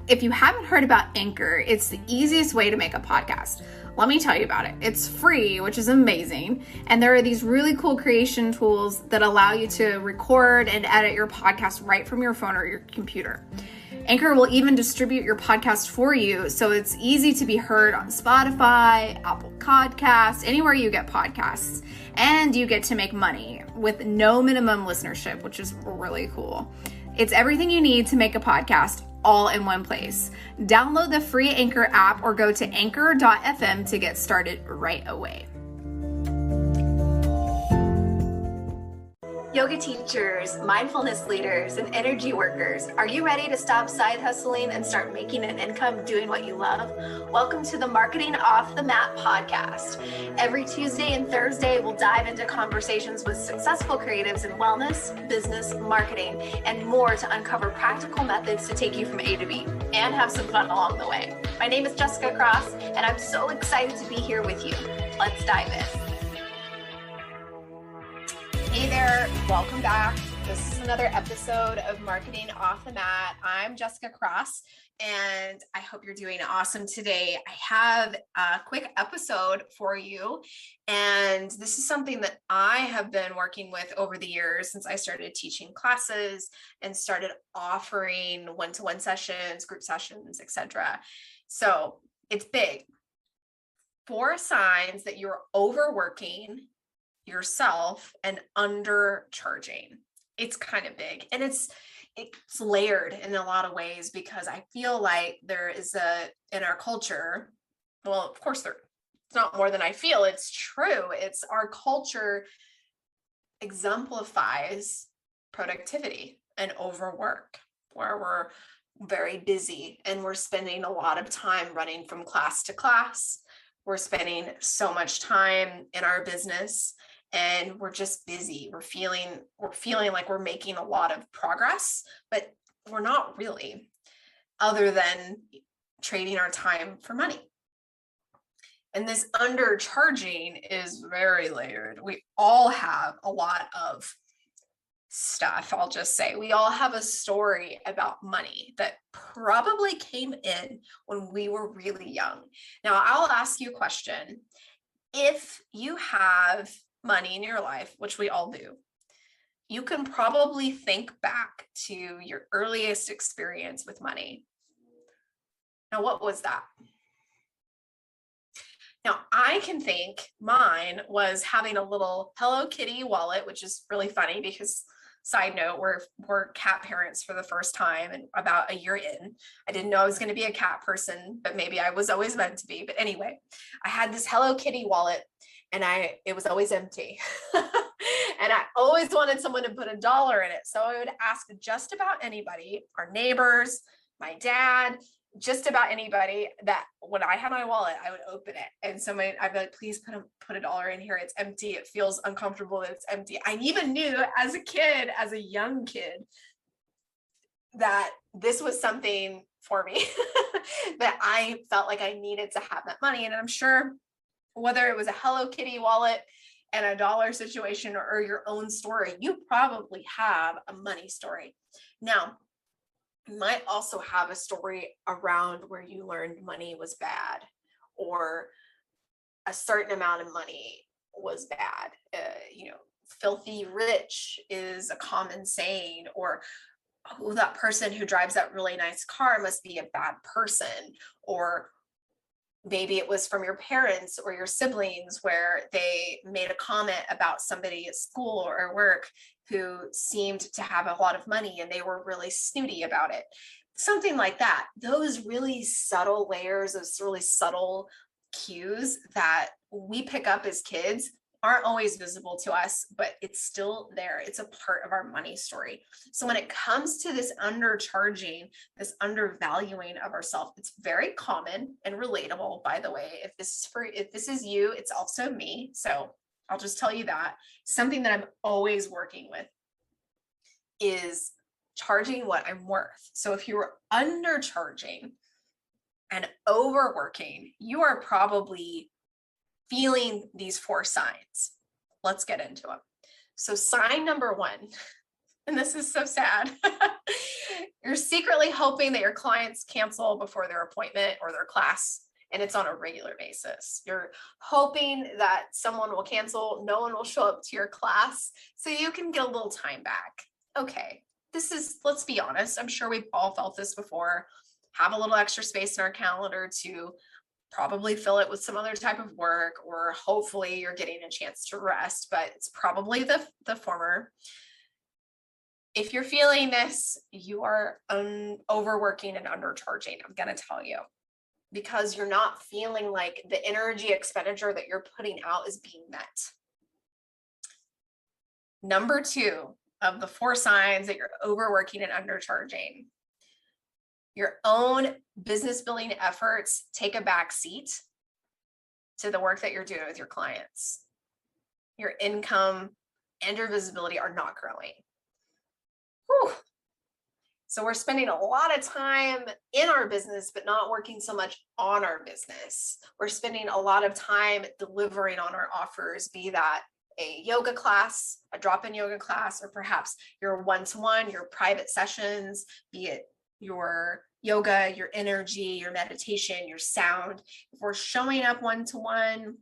if you haven't heard about Anchor, it's the easiest way to make a podcast. Let me tell you about it. It's free, which is amazing. And there are these really cool creation tools that allow you to record and edit your podcast right from your phone or your computer. Anchor will even distribute your podcast for you, so it's easy to be heard on Spotify, Apple Podcasts, anywhere you get podcasts. And you get to make money with no minimum listenership, which is really cool. It's everything you need to make a podcast all in one place. Download the free Anchor app or go to anchor.fm to get started right away. Yoga teachers, mindfulness leaders, and energy workers, are you ready to stop side hustling and start making an income doing what you love? Welcome to the Marketing Off the Mat podcast. Every Tuesday and Thursday, we'll dive into conversations with successful creatives in wellness, business, marketing, and more to uncover practical methods to take you from A to B and have some fun along the way. My name is Jessica Cross, and I'm so excited to be here with you. Let's dive in. Hey there, welcome back. This is another episode of Marketing Off the Mat. I'm Jessica Cross, and I hope you're doing awesome today. I have a quick episode for you, and this is something that I have been working with over the years since I started teaching classes and started offering one-to-one sessions, group sessions, etc. So it's big. 4 signs that you're overworking yourself and undercharging. It's kind of big, and it's layered in a lot of ways, because I feel like there is in our culture, well, of course it's not more than I feel, it's true. It's our culture exemplifies productivity and overwork, where we're very busy and we're spending a lot of time running from class to class. We're spending so much time in our business, and we're just busy. We're feeling like we're making a lot of progress, but we're not really, other than trading our time for money. And this undercharging is very layered. We all have a lot of stuff. I'll just say we all have a story about money that probably came in when we were really young. Now, I'll ask you a question. If you have money in your life, which we all do, you can probably think back to your earliest experience with money. Now, what was that? Now, I can think mine was having a little Hello Kitty wallet, which is really funny because, side note, we're cat parents for the first time, and about a year in, I didn't know I was going to be a cat person, but maybe I was always meant to be. But anyway, I had this Hello Kitty wallet, and it was always empty. And I always wanted someone to put $1 in it. So I would ask just about anybody, our neighbors, my dad, just about anybody, that when I had my wallet, I would open it. And so I'd be like, please put $1 in here. It's empty. It feels uncomfortable that it's empty. I even knew as a young kid, that this was something for me that I felt like I needed to have that money. And I'm sure whether it was a Hello Kitty wallet and $1 situation or your own story, you probably have a money story. Now, you might also have a story around where you learned money was bad, or a certain amount of money was bad. Filthy rich is a common saying, or oh, that person who drives that really nice car must be a bad person, or maybe it was from your parents or your siblings where they made a comment about somebody at school or work who seemed to have a lot of money and they were really snooty about it. Something like that. Those really subtle layers, those really subtle cues that we pick up as kids aren't always visible to us, but it's still there. It's a part of our money story. So when it comes to this undercharging, this undervaluing of ourselves, it's very common and relatable, by the way. If this is you, it's also me. So I'll just tell you that. Something that I'm always working with is charging what I'm worth. So if you were undercharging and overworking, you are probably feeling these 4 signs. Let's get into them. So sign number 1, And this is so sad. You're secretly hoping that your clients cancel before their appointment or their class, and it's on a regular basis. You're hoping that someone will cancel, no one will show up to your class, so you can get a little time back. Okay, let's be honest, I'm sure we've all felt this before. Have a little extra space in our calendar to probably fill it with some other type of work, or hopefully you're getting a chance to rest, but it's probably the former. If you're feeling this, you are overworking and undercharging. I'm going to tell you, because you're not feeling like the energy expenditure that you're putting out is being met. Number 2 of the 4 signs that you're overworking and undercharging: your own business building efforts take a back seat to the work that you're doing with your clients. Your income and your visibility are not growing. Whew. So we're spending a lot of time in our business, but not working so much on our business. We're spending a lot of time delivering on our offers, be that a yoga class, a drop-in yoga class, or perhaps your one-to-one, your private sessions, be it your yoga, your energy, your meditation, your sound. If we're showing up one-to-one,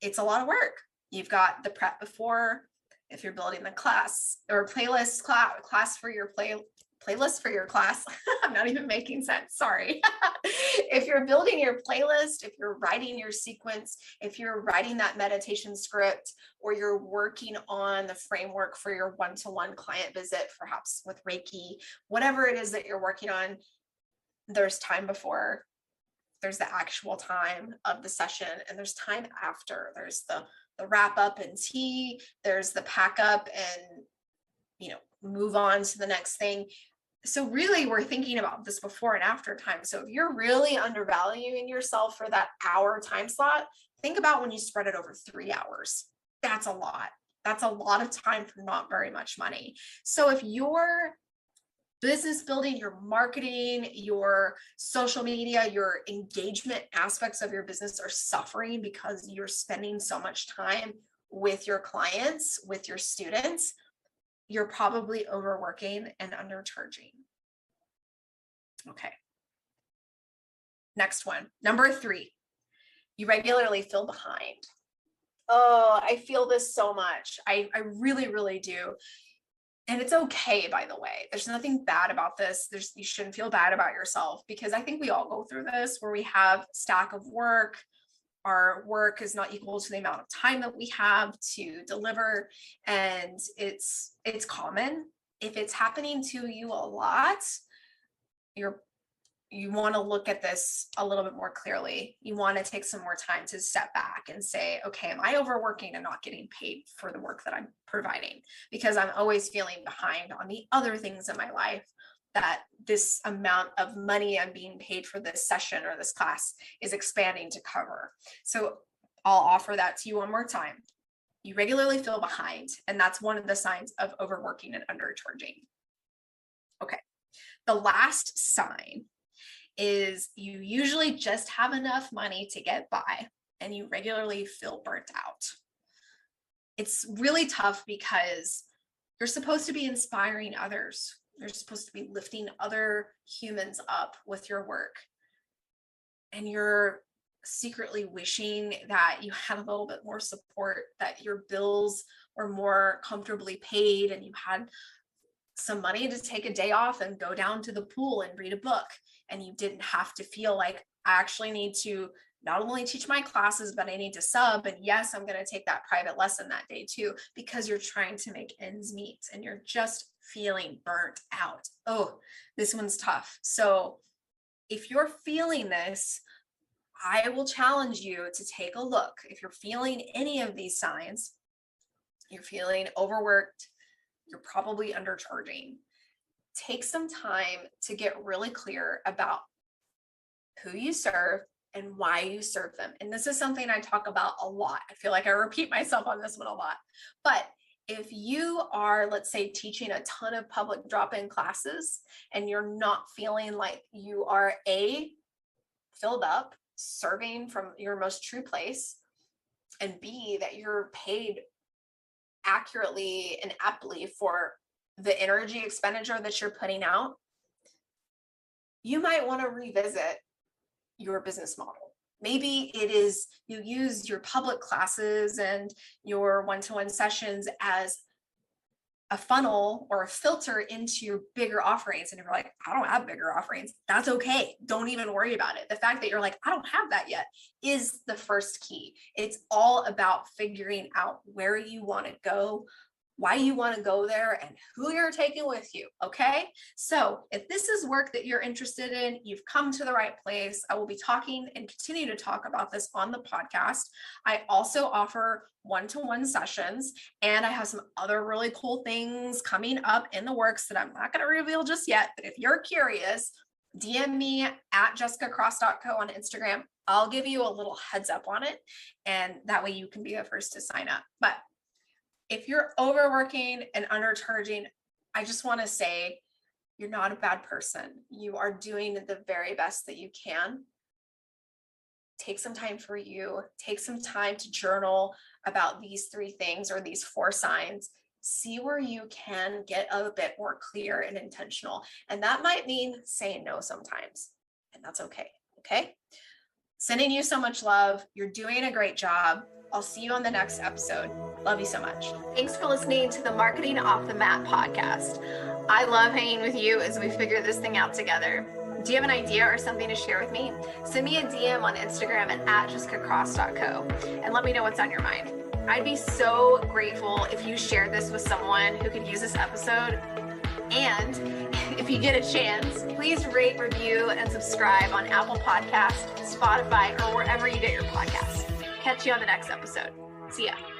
it's a lot of work. You've got the prep before. If you're building the class or playlist class for your playlist for your class, I'm not even making sense. Sorry. If you're building your playlist, if you're writing your sequence, if you're writing that meditation script, or you're working on the framework for your one-to-one client visit, perhaps with Reiki, whatever it is that you're working on, there's time before, there's the actual time of the session, and there's time after. There's the wrap up and tea, there's the pack up and move on to the next thing. So really, we're thinking about this before and after time. So if you're really undervaluing yourself for that hour time slot, think about when you spread it over 3 hours. That's a lot. That's a lot of time for not very much money. So if you're business building, your marketing, your social media, your engagement aspects of your business are suffering because you're spending so much time with your clients, with your students, you're probably overworking and undercharging. Okay. Next one, number 3, you regularly feel behind. Oh, I feel this so much. I really, really do. And it's okay, by the way. There's nothing bad about this. You shouldn't feel bad about yourself, because I think we all go through this where we have stack of work. Our work is not equal to the amount of time that we have to deliver. And it's common. If it's happening to you a lot, you want to look at this a little bit more clearly. You want to take some more time to step back and say, okay, am I overworking and not getting paid for the work that I'm providing? Because I'm always feeling behind on the other things in my life that this amount of money I'm being paid for this session or this class is expanding to cover. So I'll offer that to you one more time. You regularly feel behind, and that's one of the signs of overworking and undercharging. Okay. The last sign is you usually just have enough money to get by, and you regularly feel burnt out. It's really tough because you're supposed to be inspiring others. You're supposed to be lifting other humans up with your work. And you're secretly wishing that you had a little bit more support, that your bills were more comfortably paid, and you had some money to take a day off and go down to the pool and read a book. And you didn't have to feel like, I actually need to not only teach my classes, but I need to sub. And yes, I'm going to take that private lesson that day too, because you're trying to make ends meet and you're just feeling burnt out. Oh, this one's tough. So if you're feeling this, I will challenge you to take a look. If you're feeling any of these signs, you're feeling overworked, you're probably undercharging. Take some time to get really clear about who you serve and why you serve them. And this is something I talk about a lot. I feel like I repeat myself on this one a lot. But if you are, let's say, teaching a ton of public drop-in classes and you're not feeling like you are filled up, serving from your most true place, and B, that you're paid accurately and aptly for the energy expenditure that you're putting out, you might want to revisit your business model. Maybe it is you use your public classes and your one-to-one sessions as a funnel or a filter into your bigger offerings. And if you're like, I don't have bigger offerings, that's okay. Don't even worry about it. The fact that you're like, I don't have that yet is the first key. It's all about figuring out where you want to go, why you want to go there, and who you're taking with you. Okay. So if this is work that you're interested in, you've come to the right place. I will be talking and continue to talk about this on the podcast. I also offer one-to-one sessions, and I have some other really cool things coming up in the works that I'm not going to reveal just yet. But if you're curious, DM me at jessicacross.co on Instagram. I'll give you a little heads up on it, and that way you can be the first to sign up. But if you're overworking and undercharging, I just want to say you're not a bad person. You are doing the very best that you can. Take some time for you. Take some time to journal about these 3 things or these 4 signs. See where you can get a bit more clear and intentional. And that might mean saying no sometimes. And that's okay. Okay. Sending you so much love. You're doing a great job. I'll see you on the next episode. Love you so much. Thanks for listening to the Marketing Off the Mat podcast. I love hanging with you as we figure this thing out together. Do you have an idea or something to share with me? Send me a DM on Instagram at jessicacross.co and let me know what's on your mind. I'd be so grateful if you shared this with someone who could use this episode. And if you get a chance, please rate, review, and subscribe on Apple Podcasts, Spotify, or wherever you get your podcasts. Catch you on the next episode. See ya.